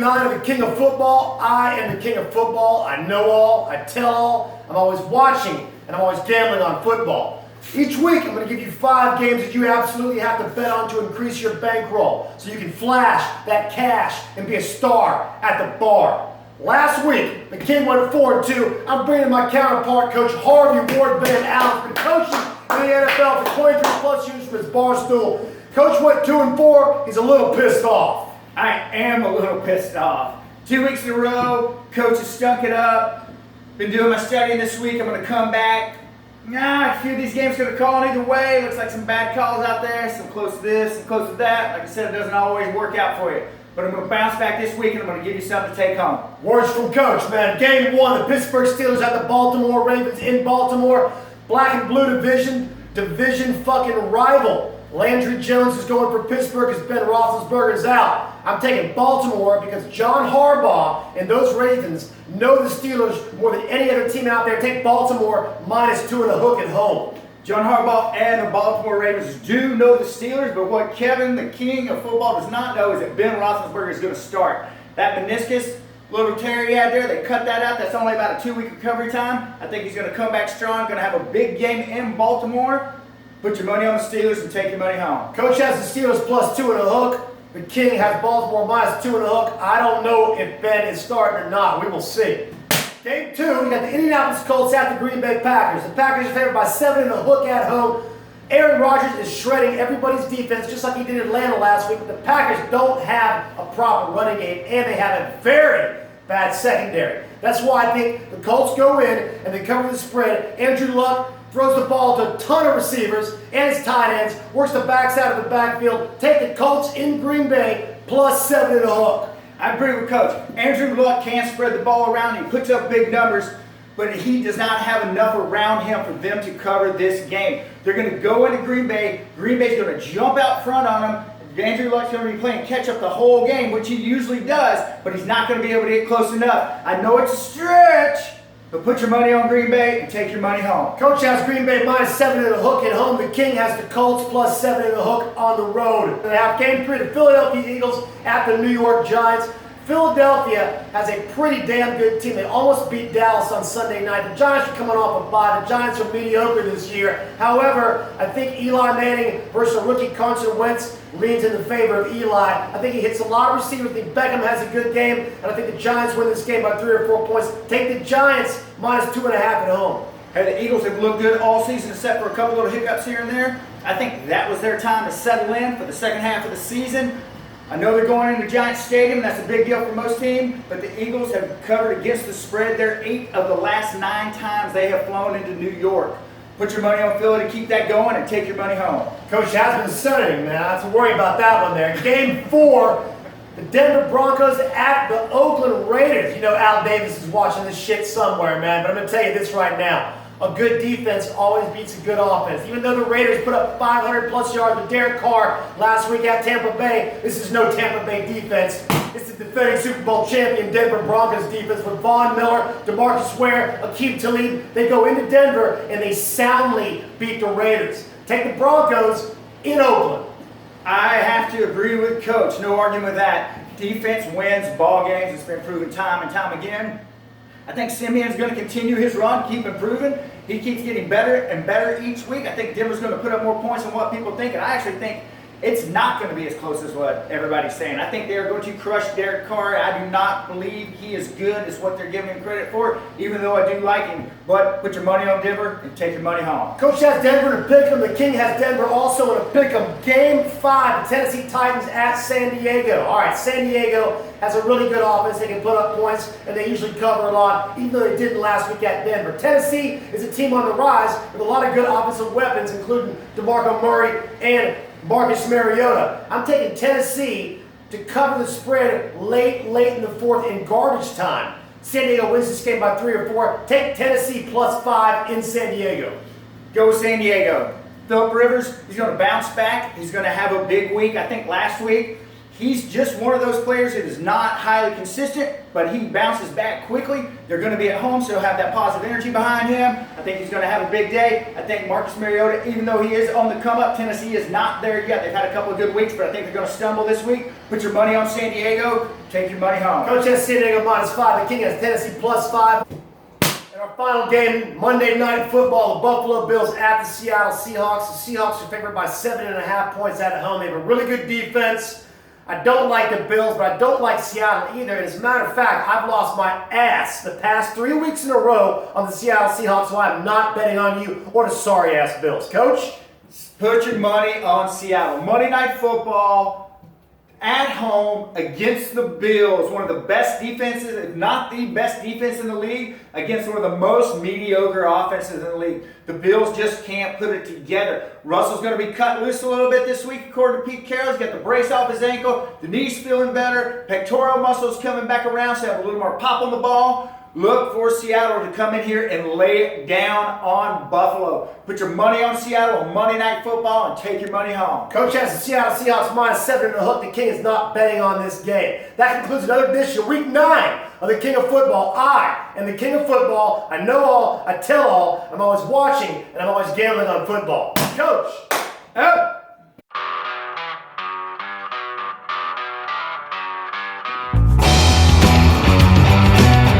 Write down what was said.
9 of the King of Football. I am the King of Football. I know all, I tell all. I'm always watching, and I'm always gambling on football. Each week, I'm going to give you 5 games that you absolutely have to bet on to increase your bankroll so you can flash that cash and be a star at the bar. Last week, the King went 4-2. I'm bringing my counterpart, Coach Harvey Ward Van Allen, been coaching in the NFL for 23 plus years for his bar stool. Coach went 2-4. He's a little pissed off. I am a little pissed off. 2 weeks in a row, Coach has stunk it up. Been doing my studying this week. I'm going to come back. A few of these games could have called either way. Looks like some bad calls out there. Some close to this, some close to that. Like I said, it doesn't always work out for you. But I'm going to bounce back this week and I'm going to give you something to take home. Words from Coach, man. Game 1, the Pittsburgh Steelers at the Baltimore Ravens in Baltimore. Black and blue division fucking rival. Landry Jones is going for Pittsburgh because Ben Roethlisberger is out. I'm taking Baltimore because John Harbaugh and those Ravens know the Steelers more than any other team out there. Take Baltimore -2.5 at home. John Harbaugh and the Baltimore Ravens do know the Steelers, but what Kevin, the King of Football, does not know is that Ben Roethlisberger is going to start. That meniscus, little tear he had there, they cut that out. That's only about a 2-week recovery time. I think he's going to come back strong, going to have a big game in Baltimore. Put your money on the Steelers and take your money home. Coach has the Steelers +2.5. The King has Baltimore -2.5. I don't know if Ben is starting or not. We will see. Game 2, you got the Indianapolis Colts at the Green Bay Packers. The Packers are favored by 7.5 at home. Aaron Rodgers is shredding everybody's defense just like he did in Atlanta last week, but the Packers don't have a proper running game, and they have a very bad secondary. That's why I think the Colts go in and they cover the spread. Andrew Luck throws the ball to a ton of receivers and his tight ends, works the backside of the backfield. Take the Colts in Green Bay +7.5. I agree with Coach. Andrew Luck can't spread the ball around. He puts up big numbers, but he does not have enough around him for them to cover this game. They're going to go into Green Bay. Green Bay's going to jump out front on them. Andrew Luck's going to be playing catch up the whole game, which he usually does, but he's not going to be able to get close enough. I know it's a stretch, but put your money on Green Bay and take your money home. Coach has Green Bay -7.5 at home. The King has the Colts +7.5 on the road. They have game 3, the Philadelphia Eagles at the New York Giants. Philadelphia has a pretty damn good team. They almost beat Dallas on Sunday night. The Giants are coming off a bye. The Giants are mediocre this year. However, I think Eli Manning versus a rookie Carson Wentz leans in the favor of Eli. I think he hits a lot of receivers. I think Beckham has a good game, and I think the Giants win this game by 3 or 4 points. Take the Giants -2.5 at home. Hey, the Eagles have looked good all season except for a couple little hiccups here and there. I think that was their time to settle in for the second half of the season. I know they're going into Giants Stadium. That's a big deal for most teams, but the Eagles have covered against the spread. They're 8 of the last 9 times they have flown into New York. Put your money on Philly to keep that going and take your money home. Coach has been studying, man. I have to worry about that one there. Game 4, the Denver Broncos at the Oakland Raiders. You know Al Davis is watching this shit somewhere, man, but I'm going to tell you this right now. A good defense always beats a good offense. Even though the Raiders put up 500 plus yards with Derek Carr last week at Tampa Bay, this is no Tampa Bay defense. It's the defending Super Bowl champion Denver Broncos defense with Von Miller, DeMarcus Ware, Aqib Talib. They go into Denver and they soundly beat the Raiders. Take the Broncos in Oakland. I have to agree with Coach. No argument with that. Defense wins ball games. It's been proven time and time again. I think Simeon's going to continue his run, keep improving. He keeps getting better and better each week. I think Denver's going to put up more points than what people think, and I actually think it's not going to be as close as what everybody's saying. I think they're going to crush Derek Carr. I do not believe he is good as what they're giving him credit for, even though I do like him. But put your money on Denver and take your money home. Coach has Denver to pick 'em. The King has Denver also to pick 'em. Game 5, the Tennessee Titans at San Diego. All right, San Diego has a really good offense. They can put up points, and they usually cover a lot, even though they didn't last week at Denver. Tennessee is a team on the rise with a lot of good offensive weapons, including DeMarco Murray and Marcus Mariota. I'm taking Tennessee to cover the spread late in the 4th in garbage time. San Diego wins this game by 3 or 4. Take Tennessee +5 in San Diego. Go San Diego. Philip Rivers, he's going to bounce back. He's going to have a big week. I think last week He's just one of those players that is not highly consistent, but he bounces back quickly. They're going to be at home, so he'll have that positive energy behind him. I think he's going to have a big day. I think Marcus Mariota, even though he is on the come up, Tennessee is not there yet. They've had a couple of good weeks, but I think they're going to stumble this week. Put your money on San Diego. Take your money home. Coach has San Diego -5. The King has Tennessee +5. In our final game, Monday Night Football, the Buffalo Bills at the Seattle Seahawks. The Seahawks are favored by 7.5 points at home. They have a really good defense. I don't like the Bills, but I don't like Seattle either. As a matter of fact, I've lost my ass the past 3 weeks in a row on the Seattle Seahawks, so I'm not betting on you or the sorry-ass Bills. Coach? Put your money on Seattle. Monday Night Football at home against the Bills, one of the best defenses, if not the best defense in the league, against one of the most mediocre offenses in the league. The Bills just can't put it together. Russell's going to be cut loose a little bit this week, according to Pete Carroll. He's got the brace off his ankle. The knee's feeling better. Pectoral muscles coming back around, so have a little more pop on the ball. Look for Seattle to come in here and lay it down on Buffalo. Put your money on Seattle on Monday Night Football and take your money home. Coach has the Seattle Seahawks -7 and a hook. The King is not betting on this game. That concludes another edition of Week 9 of the King of Football. I am the King of Football. I know all. I tell all. I'm always watching, and I'm always gambling on football. Coach, Oh.